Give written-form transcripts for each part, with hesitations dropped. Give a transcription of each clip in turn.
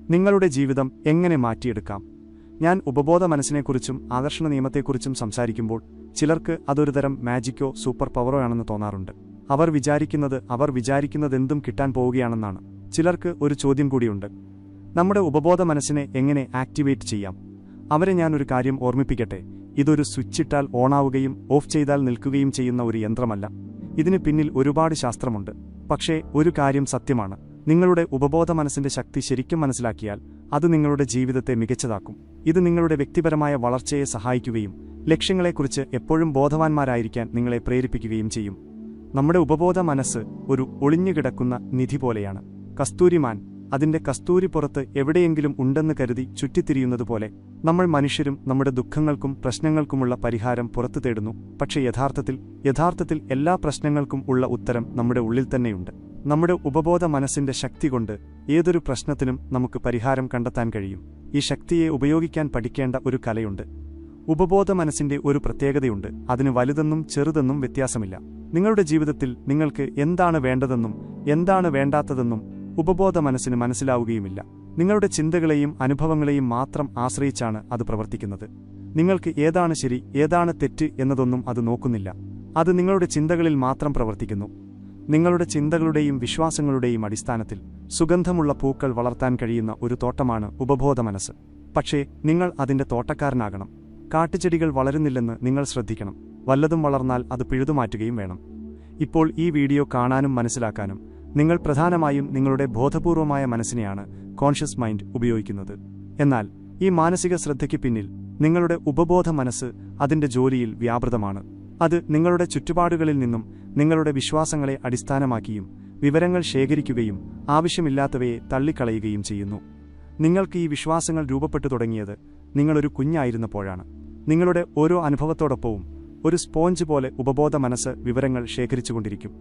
നിങ്ങളുടെ ജീവിതം എങ്ങനെ മാറ്റിയെടുക്കാം? ഞാൻ ഉപബോധ മനസ്സിനെക്കുറിച്ചും ആകർഷണ നിയമത്തെക്കുറിച്ചും സംസാരിക്കുമ്പോൾ ചിലർക്ക് അതൊരു തരം മാജിക്കോ സൂപ്പർ പവറോ ആണെന്ന് തോന്നാറുണ്ട്. അവർ വിചാരിക്കുന്നതെന്തും കിട്ടാൻ പോവുകയാണെന്നാണ്. ചിലർക്ക് ഒരു ചോദ്യം കൂടിയുണ്ട്: നമ്മുടെ ഉപബോധ മനസ്സിനെ എങ്ങനെ ആക്ടിവേറ്റ് ചെയ്യാം? അവരെ ഞാൻ ഒരു കാര്യം ഓർമ്മിപ്പിക്കട്ടെ: ഇതൊരു സ്വിച്ചിട്ടാൽ ഓണാവുകയും ഓഫ് ചെയ്താൽ നിൽക്കുകയും ചെയ്യുന്ന ഒരു യന്ത്രമല്ല. ഇതിന് പിന്നിൽ ഒരുപാട് ശാസ്ത്രമുണ്ട്. പക്ഷേ ഒരു കാര്യം സത്യമാണ്: നിങ്ങളുടെ ഉപബോധ മനസ്സിന്റെ ശക്തി ശരിക്കും മനസ്സിലാക്കിയാൽ അത് നിങ്ങളുടെ ജീവിതത്തെ മികച്ചതാക്കും. ഇത് നിങ്ങളുടെ വ്യക്തിപരമായ വളർച്ചയെ സഹായിക്കുകയും ലക്ഷ്യങ്ങളെക്കുറിച്ച് എപ്പോഴും ബോധവാന്മാരായിരിക്കാൻ നിങ്ങളെ പ്രേരിപ്പിക്കുകയും ചെയ്യും. നമ്മുടെ ഉപബോധ മനസ്സ് ഒരു ഒളിഞ്ഞുകിടക്കുന്ന നിധി പോലെയാണ്. കസ്തൂരിമാൻ അതിന്റെ കസ്തൂരി പുറത്ത് എവിടെയെങ്കിലും ഉണ്ടെന്ന് കരുതി ചുറ്റിത്തിരിയുന്നതുപോലെ നമ്മൾ മനുഷ്യരും നമ്മുടെ ദുഃഖങ്ങൾക്കും പ്രശ്നങ്ങൾക്കുമുള്ള പരിഹാരം പുറത്തു തേടുന്നു. പക്ഷേ യഥാർത്ഥത്തിൽ എല്ലാ പ്രശ്നങ്ങൾക്കും ഉള്ള ഉത്തരം നമ്മുടെ ഉള്ളിൽ തന്നെയുണ്ട്. നമ്മുടെ ഉപബോധ മനസ്സിന്റെ ശക്തി കൊണ്ട് ഏതൊരു പ്രശ്നത്തിനും നമുക്ക് പരിഹാരം കണ്ടെത്താൻ കഴിയും. ഈ ശക്തിയെ ഉപയോഗിക്കാൻ പഠിക്കേണ്ട ഒരു കലയുണ്ട്. ഉപബോധ മനസ്സിന്റെ ഒരു പ്രത്യേകതയുണ്ട്: അതിന് വലുതെന്നും ചെറുതെന്നും വ്യത്യാസമില്ല. നിങ്ങളുടെ ജീവിതത്തിൽ നിങ്ങൾക്ക് എന്താണ് വേണ്ടതെന്നും എന്താണ് വേണ്ടാത്തതെന്നും ഉപബോധ മനസ്സിന് മനസ്സിലാവുകയുമില്ല. നിങ്ങളുടെ ചിന്തകളെയും അനുഭവങ്ങളെയും മാത്രം ആശ്രയിച്ചാണ് അത് പ്രവർത്തിക്കുന്നത്. നിങ്ങൾക്ക് ഏതാണ് ശരി ഏതാണ് തെറ്റ് എന്നതൊന്നും അത് നോക്കുന്നില്ല. അത് നിങ്ങളുടെ ചിന്തകളിൽ മാത്രം പ്രവർത്തിക്കുന്നു. നിങ്ങളുടെ ചിന്തകളുടെയും വിശ്വാസങ്ങളുടെയും അടിസ്ഥാനത്തിൽ സുഗന്ധമുള്ള പൂക്കൾ വളർത്താൻ കഴിയുന്ന ഒരു തോട്ടമാണ് ഉപബോധ മനസ്സ്. പക്ഷേ നിങ്ങൾ അതിന്റെ തോട്ടക്കാരനാകണം. കാട്ടുചെടികൾ വളരുന്നില്ലെന്ന് നിങ്ങൾ ശ്രദ്ധിക്കണം. വല്ലതും വളർന്നാൽ അത് പിഴുതുമാറ്റുകയും വേണം. ഇപ്പോൾ ഈ വീഡിയോ കാണാനും മനസ്സിലാക്കാനും നിങ്ങൾ പ്രധാനമായും നിങ്ങളുടെ ബോധപൂർവമായ മനസ്സിനെയാണ്, കോൺഷ്യസ് മൈൻഡ്, ഉപയോഗിക്കുന്നത്. എന്നാൽ ഈ മാനസിക ശ്രദ്ധയ്ക്ക് പിന്നിൽ നിങ്ങളുടെ ഉപബോധ മനസ്സ് അതിന്റെ ജോലിയിൽ വ്യാപൃതമാണ്. അത് നിങ്ങളുടെ ചുറ്റുപാടുകളിൽ നിന്നും നിങ്ങളുടെ വിശ്വാസങ്ങളെ അടിസ്ഥാനമാക്കിയും വിവരങ്ങൾ ശേഖരിക്കുകയും ആവശ്യമില്ലാത്തവയെ തള്ളിക്കളയുകയും ചെയ്യുന്നു. നിങ്ങൾക്ക് ഈ വിശ്വാസങ്ങൾ രൂപപ്പെട്ടു തുടങ്ങിയത് നിങ്ങളൊരു കുഞ്ഞായിരുന്നപ്പോഴാണ്. നിങ്ങളുടെ ഓരോ അനുഭവത്തോടൊപ്പവും ഒരു സ്പോഞ്ച് പോലെ ഉപബോധ മനസ്സ് വിവരങ്ങൾ ശേഖരിച്ചുകൊണ്ടിരിക്കും.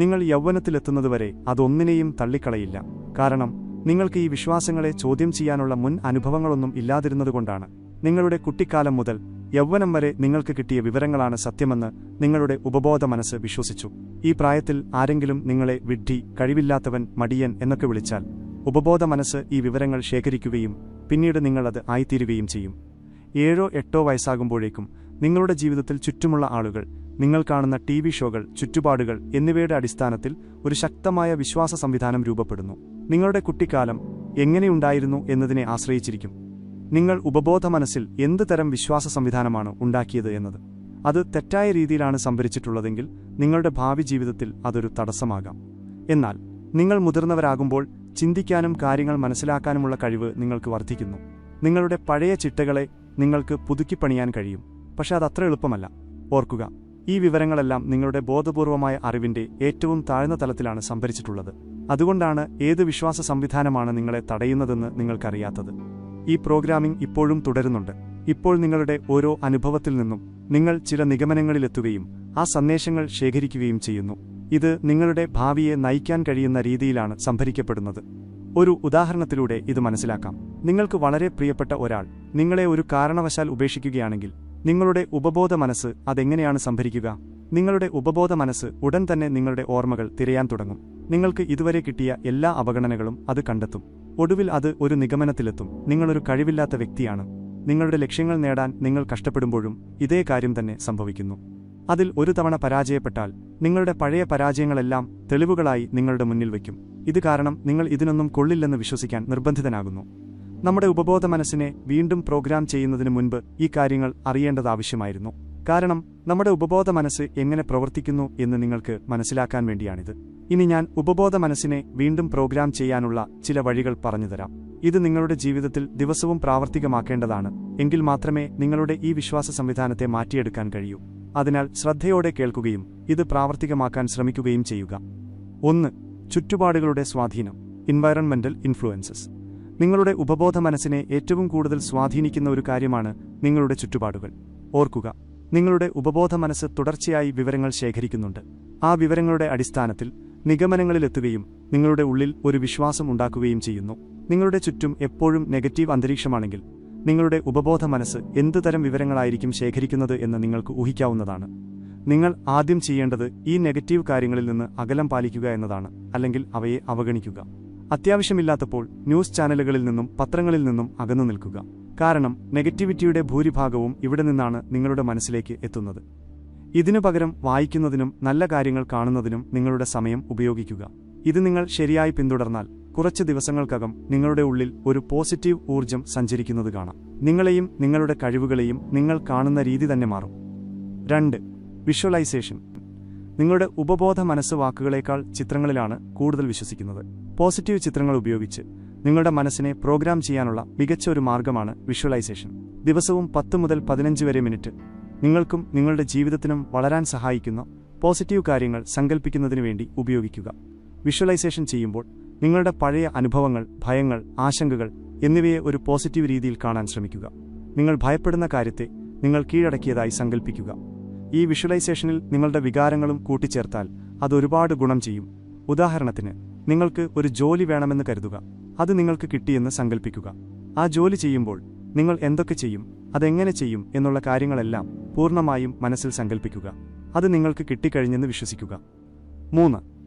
നിങ്ങൾ യൗവനത്തിലെത്തുന്നതുവരെ അതൊന്നിനെയും തള്ളിക്കളയില്ല. കാരണം നിങ്ങൾക്ക് ഈ വിശ്വാസങ്ങളെ ചോദ്യം ചെയ്യാനുള്ള മുൻ അനുഭവങ്ങളൊന്നും ഇല്ലാതിരുന്നതുകൊണ്ടാണ്. നിങ്ങളുടെ കുട്ടിക്കാലം മുതൽ യൗവനം വരെ നിങ്ങൾക്ക് കിട്ടിയ വിവരങ്ങളാണ് സത്യമെന്ന് നിങ്ങളുടെ ഉപബോധ മനസ്സ് വിശ്വസിച്ചു. ഈ പ്രായത്തിൽ ആരെങ്കിലും നിങ്ങളെ വിഡ്ഢി, കഴിവില്ലാത്തവൻ, മടിയൻ എന്നൊക്കെ വിളിച്ചാൽ ഉപബോധ മനസ്സ് ഈ വിവരങ്ങൾ ശേഖരിക്കുകയും പിന്നീട് നിങ്ങളത് ആയിത്തീരുകയും ചെയ്യും. 7 or 8 വയസ്സാകുമ്പോഴേക്കും നിങ്ങളുടെ ജീവിതത്തിൽ ചുറ്റുമുള്ള ആളുകൾ, നിങ്ങൾ കാണുന്ന TV ഷോകൾ, ചുറ്റുപാടുകൾ എന്നിവയുടെ അടിസ്ഥാനത്തിൽ ഒരു ശക്തമായ വിശ്വാസ സംവിധാനം രൂപപ്പെടുന്നു. നിങ്ങളുടെ കുട്ടിക്കാലം എങ്ങനെയുണ്ടായിരുന്നു എന്നതിനെ ആശ്രയിച്ചിരിക്കും നിങ്ങൾ ഉപബോധ മനസ്സിൽ എന്ത് തരം വിശ്വാസ സംവിധാനമാണ് ഉണ്ടാക്കിയത് എന്നത്. അത് തെറ്റായ രീതിയിലാണ് സംഭരിച്ചിട്ടുള്ളതെങ്കിൽ നിങ്ങളുടെ ഭാവി ജീവിതത്തിൽ അതൊരു തടസ്സമാകാം. എന്നാൽ നിങ്ങൾ മുതിർന്നവരാകുമ്പോൾ ചിന്തിക്കാനും കാര്യങ്ങൾ മനസ്സിലാക്കാനുമുള്ള കഴിവ് നിങ്ങൾക്ക് വർദ്ധിക്കുന്നു. നിങ്ങളുടെ പഴയ ചിട്ടകളെ നിങ്ങൾക്ക് പുതുക്കിപ്പണിയാൻ കഴിയും. പക്ഷെ അതത്ര എളുപ്പമല്ല. ഓർക്കുക, ഈ വിവരങ്ങളെല്ലാം നിങ്ങളുടെ ബോധപൂർവമായ അറിവിന്റെ ഏറ്റവും താഴ്ന്ന തലത്തിലാണ് സംഭരിച്ചിട്ടുള്ളത്. അതുകൊണ്ടാണ് ഏത് വിശ്വാസ സംവിധാനമാണ് നിങ്ങളെ തടയുന്നതെന്ന് നിങ്ങൾക്കറിയാത്തത്. ഈ പ്രോഗ്രാമിംഗ് ഇപ്പോഴും തുടരുന്നുണ്ട്. ഇപ്പോൾ നിങ്ങളുടെ ഓരോ അനുഭവത്തിൽ നിന്നും നിങ്ങൾ ചില നിഗമനങ്ങളിലെത്തുകയും ആ സന്ദേശങ്ങൾ ശേഖരിക്കുകയും ചെയ്യുന്നു. ഇത് നിങ്ങളുടെ ഭാവിയെ നയിക്കാൻ കഴിയുന്ന രീതിയിലാണ് സംഭരിക്കപ്പെടുന്നത്. ഒരു ഉദാഹരണത്തിലൂടെ ഇത് മനസ്സിലാക്കാം. നിങ്ങൾക്ക് വളരെ പ്രിയപ്പെട്ട ഒരാൾ നിങ്ങളെ ഒരു കാരണവശാൽ ഉപേക്ഷിക്കുകയാണെങ്കിൽ നിങ്ങളുടെ ഉപബോധ മനസ്സ് അതെങ്ങനെയാണ് സംഭരിക്കുക? നിങ്ങളുടെ ഉപബോധ മനസ്സ് ഉടൻ തന്നെ നിങ്ങളുടെ ഓർമ്മകൾ തിരയാൻ തുടങ്ങും. നിങ്ങൾക്ക് ഇതുവരെ കിട്ടിയ എല്ലാ അവഗണനകളും അത് കണ്ടെത്തും. ഒടുവിൽ അത് ഒരു നിഗമനത്തിലെത്തും: നിങ്ങളൊരു കഴിവില്ലാത്ത വ്യക്തിയാണ്. നിങ്ങളുടെ ലക്ഷ്യങ്ങൾ നേടാൻ നിങ്ങൾ കഷ്ടപ്പെടുമ്പോഴും ഇതേ കാര്യം തന്നെ സംഭവിക്കുന്നു. അതിൽ ഒരു തവണ പരാജയപ്പെട്ടാൽ നിങ്ങളുടെ പഴയ പരാജയങ്ങളെല്ലാം തെളിവുകളായി നിങ്ങളുടെ മുന്നിൽ വയ്ക്കും. ഇത് കാരണം നിങ്ങൾ ഇതിനൊന്നും കൊള്ളില്ലെന്ന് വിശ്വസിക്കാൻ നിർബന്ധിതനാകുന്നു. നമ്മുടെ ഉപബോധ മനസ്സിനെ വീണ്ടും പ്രോഗ്രാം ചെയ്യുന്നതിന് മുൻപ് ഈ കാര്യങ്ങൾ അറിയേണ്ടത് ആവശ്യമായിരുന്നു. കാരണം നമ്മുടെ ഉപബോധ മനസ്സ് എങ്ങനെ പ്രവർത്തിക്കുന്നു എന്ന് നിങ്ങൾക്ക് മനസ്സിലാക്കാൻ വേണ്ടിയാണിത്. ഇനി ഞാൻ ഉപബോധ മനസ്സിനെ വീണ്ടും പ്രോഗ്രാം ചെയ്യാനുള്ള ചില വഴികൾ പറഞ്ഞുതരാം. ഇത് നിങ്ങളുടെ ജീവിതത്തിൽ ദിവസവും പ്രാവർത്തികമാക്കേണ്ടതാണ്. എങ്കിൽ മാത്രമേ നിങ്ങളുടെ ഈ വിശ്വാസ സംവിധാനത്തെ മാറ്റിയെടുക്കാൻ കഴിയൂ. അതിനാൽ ശ്രദ്ധയോടെ കേൾക്കുകയും ഇത് പ്രാവർത്തികമാക്കാൻ ശ്രമിക്കുകയും ചെയ്യുക. 1. ചുറ്റുപാടുകളുടെ സ്വാധീനം. Environmental influences. നിങ്ങളുടെ ഉപബോധ മനസ്സിനെ ഏറ്റവും കൂടുതൽ സ്വാധീനിക്കുന്ന ഒരു കാര്യമാണ് നിങ്ങളുടെ ചുറ്റുപാടുകൾ. ഓർക്കുക, നിങ്ങളുടെ ഉപബോധ മനസ്സ് തുടർച്ചയായി വിവരങ്ങൾ ശേഖരിക്കുന്നുണ്ട്. ആ വിവരങ്ങളുടെ അടിസ്ഥാനത്തിൽ നിഗമനങ്ങളിലെത്തുകയും നിങ്ങളുടെ ഉള്ളിൽ ഒരു വിശ്വാസം ഉണ്ടാക്കുകയും ചെയ്യുന്നു. നിങ്ങളുടെ ചുറ്റും എപ്പോഴും നെഗറ്റീവ് അന്തരീക്ഷമാണെങ്കിൽ നിങ്ങളുടെ ഉപബോധ മനസ്സ് എന്തുതരം വിവരങ്ങളായിരിക്കും ശേഖരിക്കുന്നത് എന്ന് നിങ്ങൾക്ക് ഊഹിക്കാവുന്നതാണ്. നിങ്ങൾ ആദ്യം ചെയ്യേണ്ടത് ഈ നെഗറ്റീവ് കാര്യങ്ങളിൽ നിന്ന് അകലം പാലിക്കുക എന്നതാണ്, അല്ലെങ്കിൽ അവയെ അവഗണിക്കുക. അത്യാവശ്യമില്ലാത്തപ്പോൾ ന്യൂസ് ചാനലുകളിൽ നിന്നും പത്രങ്ങളിൽ നിന്നും അകന്നു നിൽക്കുക. കാരണം നെഗറ്റിവിറ്റിയുടെ ഭൂരിഭാഗവും ഇവിടെ നിന്നാണ് നിങ്ങളുടെ മനസ്സിലേക്ക് എത്തുന്നത്. ഇതിനു പകരം വായിക്കുന്നതിനും നല്ല കാര്യങ്ങൾ കാണുന്നതിനും നിങ്ങളുടെ സമയം ഉപയോഗിക്കുക. ഇത് നിങ്ങൾ ശരിയായി പിന്തുടർന്നാൽ കുറച്ച് ദിവസങ്ങൾക്കകം നിങ്ങളുടെ ഉള്ളിൽ ഒരു പോസിറ്റീവ് ഊർജ്ജം സഞ്ചരിക്കുന്നത് കാണാം. നിങ്ങളെയും നിങ്ങളുടെ കഴിവുകളെയും നിങ്ങൾ കാണുന്ന രീതി തന്നെ മാറും. 2. വിഷ്വലൈസേഷൻ. നിങ്ങളുടെ ഉപബോധ മനസ്സ് വാക്കുകളേക്കാൾ ചിത്രങ്ങളിലാണ് കൂടുതൽ വിശ്വസിക്കുന്നത്. പോസിറ്റീവ് ചിത്രങ്ങൾ ഉപയോഗിച്ച് നിങ്ങളുടെ മനസ്സിനെ പ്രോഗ്രാം ചെയ്യാനുള്ള മികച്ച ഒരു മാർഗമാണ് വിഷ്വലൈസേഷൻ. ദിവസവും 10 മുതൽ 15 വരെ മിനിറ്റ് നിങ്ങൾക്കും നിങ്ങളുടെ ജീവിതത്തിനും വളരാൻ സഹായിക്കുന്ന പോസിറ്റീവ് കാര്യങ്ങൾ സങ്കൽപ്പിക്കുന്നതിനു വേണ്ടി ഉപയോഗിക്കുക. വിഷ്വലൈസേഷൻ ചെയ്യുമ്പോൾ നിങ്ങളുടെ പഴയ അനുഭവങ്ങൾ, ഭയങ്ങൾ, ആശങ്കകൾ എന്നിവയെ ഒരു പോസിറ്റീവ് രീതിയിൽ കാണാൻ ശ്രമിക്കുക. നിങ്ങൾ ഭയപ്പെടുന്ന കാര്യത്തെ നിങ്ങൾ കീഴടക്കിയതായി സങ്കൽപ്പിക്കുക. ഈ വിഷ്വലൈസേഷനിൽ നിങ്ങളുടെ വികാരങ്ങളും കൂട്ടിച്ചേർത്താൽ അത് ഒരുപാട് ഗുണം ചെയ്യും. ഉദാഹരണത്തിന്, നിങ്ങൾക്ക് ഒരു ജോലി വേണമെന്ന് കരുതുക. അത് നിങ്ങൾക്ക് കിട്ടിയെന്ന് സങ്കൽപ്പിക്കുക. ആ ജോലി ചെയ്യുമ്പോൾ നിങ്ങൾ എന്തൊക്കെ ചെയ്യും, അതെങ്ങനെ ചെയ്യും എന്നുള്ള കാര്യങ്ങളെല്ലാം പൂർണ്ണമായും മനസ്സിൽ സങ്കൽപ്പിക്കുക. അത് നിങ്ങൾക്ക് കിട്ടിക്കഴിഞ്ഞെന്ന് വിശ്വസിക്കുക. 3.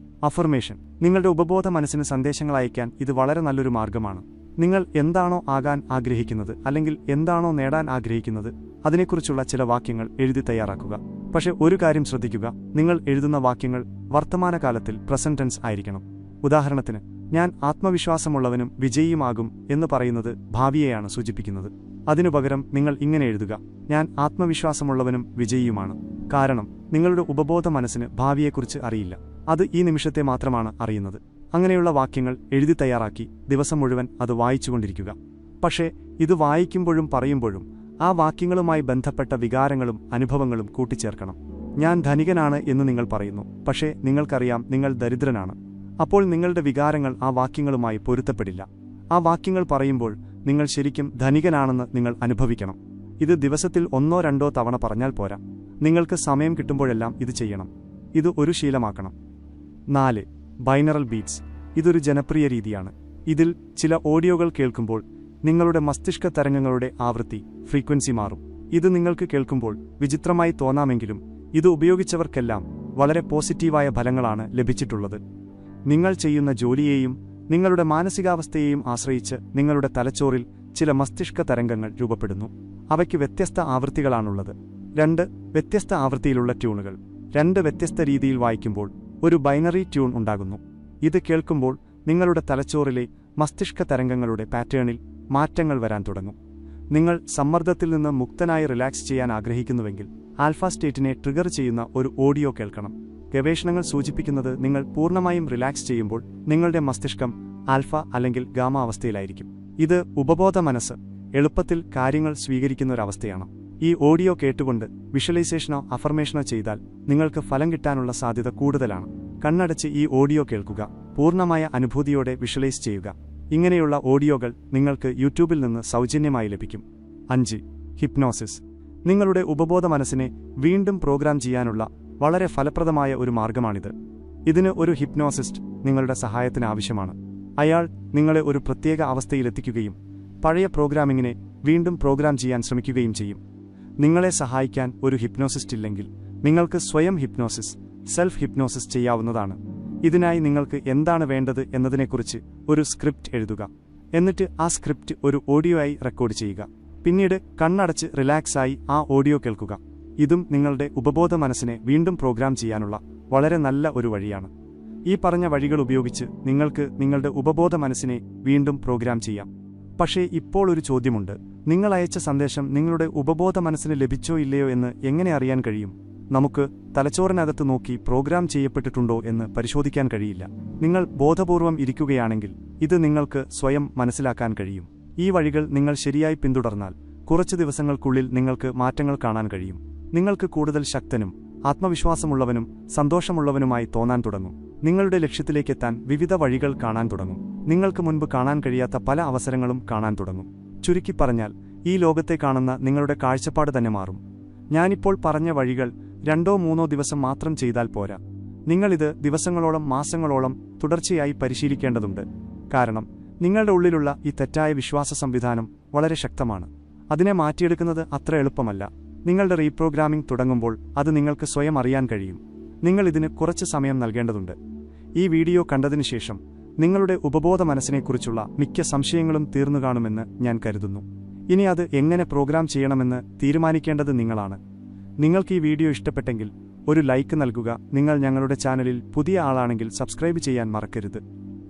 അഫർമേഷൻ. നിങ്ങളുടെ ഉപബോധ മനസ്സിന് സന്ദേശങ്ങൾ അയക്കാൻ ഇത് വളരെ നല്ലൊരു മാർഗമാണ്. നിങ്ങൾ എന്താണോ ആകാൻ ആഗ്രഹിക്കുന്നത് അല്ലെങ്കിൽ എന്താണോ നേടാൻ ആഗ്രഹിക്കുന്നത് അതിനെക്കുറിച്ചുള്ള ചില വാക്യങ്ങൾ എഴുതി തയ്യാറാക്കുക. പക്ഷേ ഒരു കാര്യം ശ്രദ്ധിക്കുക, നിങ്ങൾ എഴുതുന്ന വാക്യങ്ങൾ വർത്തമാനകാലത്തിൽ പ്രസന്റ് ടെൻസ് ആയിരിക്കണം. ഉദാഹരണത്തിന്, ഞാൻ ആത്മവിശ്വാസമുള്ളവനും വിജയിയുമാകും എന്ന് പറയുന്നത് ഭാവിയെയാണ് സൂചിപ്പിക്കുന്നത്. അതിനുപകരം നിങ്ങൾ ഇങ്ങനെ എഴുതുക: ഞാൻ ആത്മവിശ്വാസമുള്ളവനും വിജയിയുമാണ്. കാരണം നിങ്ങളുടെ ഉപബോധ മനസ്സിന് ഭാവിയെക്കുറിച്ച് അറിയില്ല, അത് ഈ നിമിഷത്തെ മാത്രമാണ് അറിയുന്നത്. അങ്ങനെയുള്ള വാക്യങ്ങൾ എഴുതി തയ്യാറാക്കി ദിവസം മുഴുവൻ അത് വായിച്ചുകൊണ്ടിരിക്കുക. പക്ഷേ ഇത് വായിക്കുമ്പോഴും പറയുമ്പോഴും ആ വാക്യങ്ങളുമായി ബന്ധപ്പെട്ട വികാരങ്ങളും അനുഭവങ്ങളും കൂട്ടിച്ചേർക്കണം. ഞാൻ ധനികനാണ് എന്ന് നിങ്ങൾ പറയുന്നു, പക്ഷേ നിങ്ങൾക്കറിയാം നിങ്ങൾ ദരിദ്രനാണ്. അപ്പോൾ നിങ്ങളുടെ വികാരങ്ങൾ ആ വാക്യങ്ങളുമായി പൊരുത്തപ്പെടില്ല. ആ വാക്യങ്ങൾ പറയുമ്പോൾ നിങ്ങൾ ശരിക്കും ധനികനാണെന്ന് നിങ്ങൾ അനുഭവിക്കണം. ഇത് ദിവസത്തിൽ 1-2 തവണ പറഞ്ഞാൽ പോരാ. നിങ്ങൾക്ക് സമയം കിട്ടുമ്പോഴെല്ലാം ഇത് ചെയ്യണം. ഇത് ഒരു ശീലമാക്കണം. 4. ബൈനറൽ ബീറ്റ്സ്. ഇതൊരു ജനപ്രിയ രീതിയാണ്. ഇതിൽ ചില ഓഡിയോകൾ കേൾക്കുമ്പോൾ നിങ്ങളുടെ മസ്തിഷ്ക തരംഗങ്ങളുടെ ആവൃത്തി, ഫ്രീക്വൻസി മാറും. ഇത് നിങ്ങൾക്ക് കേൾക്കുമ്പോൾ വിചിത്രമായി തോന്നാമെങ്കിലും ഇത് ഉപയോഗിച്ചവർക്കെല്ലാം വളരെ പോസിറ്റീവായ ഫലങ്ങളാണ് ലഭിച്ചിട്ടുള്ളത്. നിങ്ങൾ ചെയ്യുന്ന ജോലിയെയും നിങ്ങളുടെ മാനസികാവസ്ഥയെയും ആശ്രയിച്ച് നിങ്ങളുടെ തലച്ചോറിൽ ചില മസ്തിഷ്ക തരംഗങ്ങൾ രൂപപ്പെടുന്നു. അവയ്ക്ക് വ്യത്യസ്ത ആവൃത്തികളാണുള്ളത്. 2 വ്യത്യസ്ത ആവൃത്തിയിലുള്ള ട്യൂണുകൾ 2 വ്യത്യസ്ത രീതിയിൽ വായിക്കുമ്പോൾ ഒരു ബൈനറി ട്യൂൺ ഉണ്ടാകുന്നു. ഇത് കേൾക്കുമ്പോൾ നിങ്ങളുടെ തലച്ചോറിലെ മസ്തിഷ്ക തരംഗങ്ങളുടെ പാറ്റേണിൽ മാറ്റങ്ങൾ വരാൻ തുടങ്ങും. നിങ്ങൾ സമ്മർദ്ദത്തിൽ നിന്ന് മുക്തനായി റിലാക്സ് ചെയ്യാൻ ആഗ്രഹിക്കുന്നുവെങ്കിൽ ആൽഫ സ്റ്റേറ്റിനെ ട്രിഗർ ചെയ്യുന്ന ഒരു ഓഡിയോ കേൾക്കണം. ഗവേഷണങ്ങൾ സൂചിപ്പിക്കുന്നത് നിങ്ങൾ പൂർണ്ണമായും റിലാക്സ് ചെയ്യുമ്പോൾ നിങ്ങളുടെ മസ്തിഷ്കം ആൽഫ അല്ലെങ്കിൽ ഗാമ അവസ്ഥയിലായിരിക്കും. ഇത് ഉപബോധ മനസ്സ് എളുപ്പത്തിൽ കാര്യങ്ങൾ സ്വീകരിക്കുന്ന ഒരവസ്ഥയാണ്. ഈ ഓഡിയോ കേട്ടുകൊണ്ട് വിഷ്വലൈസേഷനോ അഫർമേഷനോ ചെയ്താൽ നിങ്ങൾക്ക് ഫലം കിട്ടാനുള്ള സാധ്യത കൂടുതലാണ്. കണ്ണടച്ച് ഈ ഓഡിയോ കേൾക്കുക. പൂർണ്ണമായ അനുഭൂതിയോടെ വിഷ്വലൈസ് ചെയ്യുക. ഇങ്ങനെയുള്ള ഓഡിയോകൾ നിങ്ങൾക്ക് യൂട്യൂബിൽ നിന്ന് സൗജന്യമായി ലഭിക്കും. 5. ഹിപ്നോസിസ്. നിങ്ങളുടെ ഉപബോധ മനസ്സിനെ വീണ്ടും പ്രോഗ്രാം ചെയ്യാനുള്ള വളരെ ഫലപ്രദമായ ഒരു മാർഗമാണിത്. ഇതിന് ഒരു ഹിപ്നോസിസ്റ്റ് നിങ്ങളുടെ സഹായത്തിന് ആവശ്യമാണ്. അയാൾ നിങ്ങളെ ഒരു പ്രത്യേക അവസ്ഥയിലെത്തിക്കുകയും പഴയ പ്രോഗ്രാമിങ്ങിനെ വീണ്ടും പ്രോഗ്രാം ചെയ്യാൻ ശ്രമിക്കുകയും ചെയ്യും. നിങ്ങളെ സഹായിക്കാൻ ഒരു ഹിപ്നോസിസ്റ്റ് ഇല്ലെങ്കിൽ നിങ്ങൾക്ക് സ്വയം ഹിപ്നോസിസ്, സെൽഫ് ഹിപ്നോസിസ് ചെയ്യാവുന്നതാണ്. ഇതിനായി നിങ്ങൾക്ക് എന്താണ് വേണ്ടത് എന്നതിനെക്കുറിച്ച് ഒരു സ്ക്രിപ്റ്റ് എഴുതുക. എന്നിട്ട് ആ സ്ക്രിപ്റ്റ് ഒരു ഓഡിയോ ആയി റെക്കോർഡ് ചെയ്യുക. പിന്നീട് കണ്ണടച്ച് റിലാക്സായി ആ ഓഡിയോ കേൾക്കുക. ഇതും നിങ്ങളുടെ ഉപബോധ മനസ്സിനെ വീണ്ടും പ്രോഗ്രാം ചെയ്യാനുള്ള വളരെ നല്ല ഒരു വഴിയാണ്. ഈ പറഞ്ഞ വഴികൾ ഉപയോഗിച്ച് നിങ്ങൾക്ക് നിങ്ങളുടെ ഉപബോധ മനസ്സിനെ വീണ്ടും പ്രോഗ്രാം ചെയ്യാം. പക്ഷേ ഇപ്പോൾ ഒരു ചോദ്യമുണ്ട്: നിങ്ങൾ അയച്ച സന്ദേശം നിങ്ങളുടെ ഉപബോധ മനസ്സിന് ലഭിച്ചോ ഇല്ലയോ എന്ന് എങ്ങനെ അറിയാൻ കഴിയും? നമുക്ക് തലച്ചോറിനകത്ത് നോക്കി പ്രോഗ്രാം ചെയ്യപ്പെട്ടിട്ടുണ്ടോ എന്ന് പരിശോധിക്കാൻ കഴിയില്ല. നിങ്ങൾ ബോധപൂർവം ഇരിക്കുകയാണെങ്കിൽ ഇത് നിങ്ങൾക്ക് സ്വയം മനസ്സിലാക്കാൻ കഴിയും. ഈ വഴികൾ നിങ്ങൾ ശരിയായി പിന്തുടർന്നാൽ കുറച്ച് ദിവസങ്ങൾക്കുള്ളിൽ നിങ്ങൾക്ക് മാറ്റങ്ങൾ കാണാൻ കഴിയും. നിങ്ങൾക്ക് കൂടുതൽ ശക്തനും ആത്മവിശ്വാസമുള്ളവനും സന്തോഷമുള്ളവനുമായി തോന്നാൻ തുടങ്ങും. നിങ്ങളുടെ ലക്ഷ്യത്തിലേക്കെത്താൻ വിവിധ വഴികൾ കാണാൻ തുടങ്ങും. നിങ്ങൾക്ക് മുൻപ് കാണാൻ കഴിയാത്ത പല അവസരങ്ങളും കാണാൻ തുടങ്ങും. ചുരുക്കി പറഞ്ഞാൽ, ഈ ലോകത്തെ കാണുന്ന നിങ്ങളുടെ കാഴ്ചപ്പാട് തന്നെ മാറും. ഞാനിപ്പോൾ പറഞ്ഞ വഴികൾ 2-3 ദിവസം മാത്രം ചെയ്താൽ പോരാ. നിങ്ങളിത് ദിവസങ്ങളോളം, മാസങ്ങളോളം തുടർച്ചയായി പരിശീലിക്കേണ്ടതുണ്ട്. കാരണം നിങ്ങളുടെ ഉള്ളിലുള്ള ഈ തെറ്റായ വിശ്വാസ സംവിധാനം വളരെ ശക്തമാണ്. അതിനെ മാറ്റിയെടുക്കുന്നത് അത്ര എളുപ്പമല്ല. നിങ്ങളുടെ റീപ്രോഗ്രാമിംഗ് തുടങ്ങുമ്പോൾ അത് നിങ്ങൾക്ക് സ്വയം അറിയാൻ കഴിയും. നിങ്ങൾ ഇതിന് കുറച്ച് സമയം നൽകേണ്ടതുണ്ട്. ഈ വീഡിയോ കണ്ടതിനു ശേഷം നിങ്ങളുടെ ഉപബോധ മനസ്സിനെക്കുറിച്ചുള്ള മിക്ക സംശയങ്ങളും തീർന്നു കാണുമെന്ന് ഞാൻ കരുതുന്നു. ഇനി അത് എങ്ങനെ പ്രോഗ്രാം ചെയ്യണമെന്ന് തീരുമാനിക്കേണ്ടത് നിങ്ങളാണ്. നിങ്ങൾക്ക് ഈ വീഡിയോ ഇഷ്ടപ്പെട്ടെങ്കിൽ ഒരു ലൈക്ക് നൽകുക. നിങ്ങൾ ഞങ്ങളുടെ ചാനലിൽ പുതിയ ആളാണെങ്കിൽ സബ്സ്ക്രൈബ് ചെയ്യാൻ മറക്കരുത്.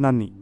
നന്ദി.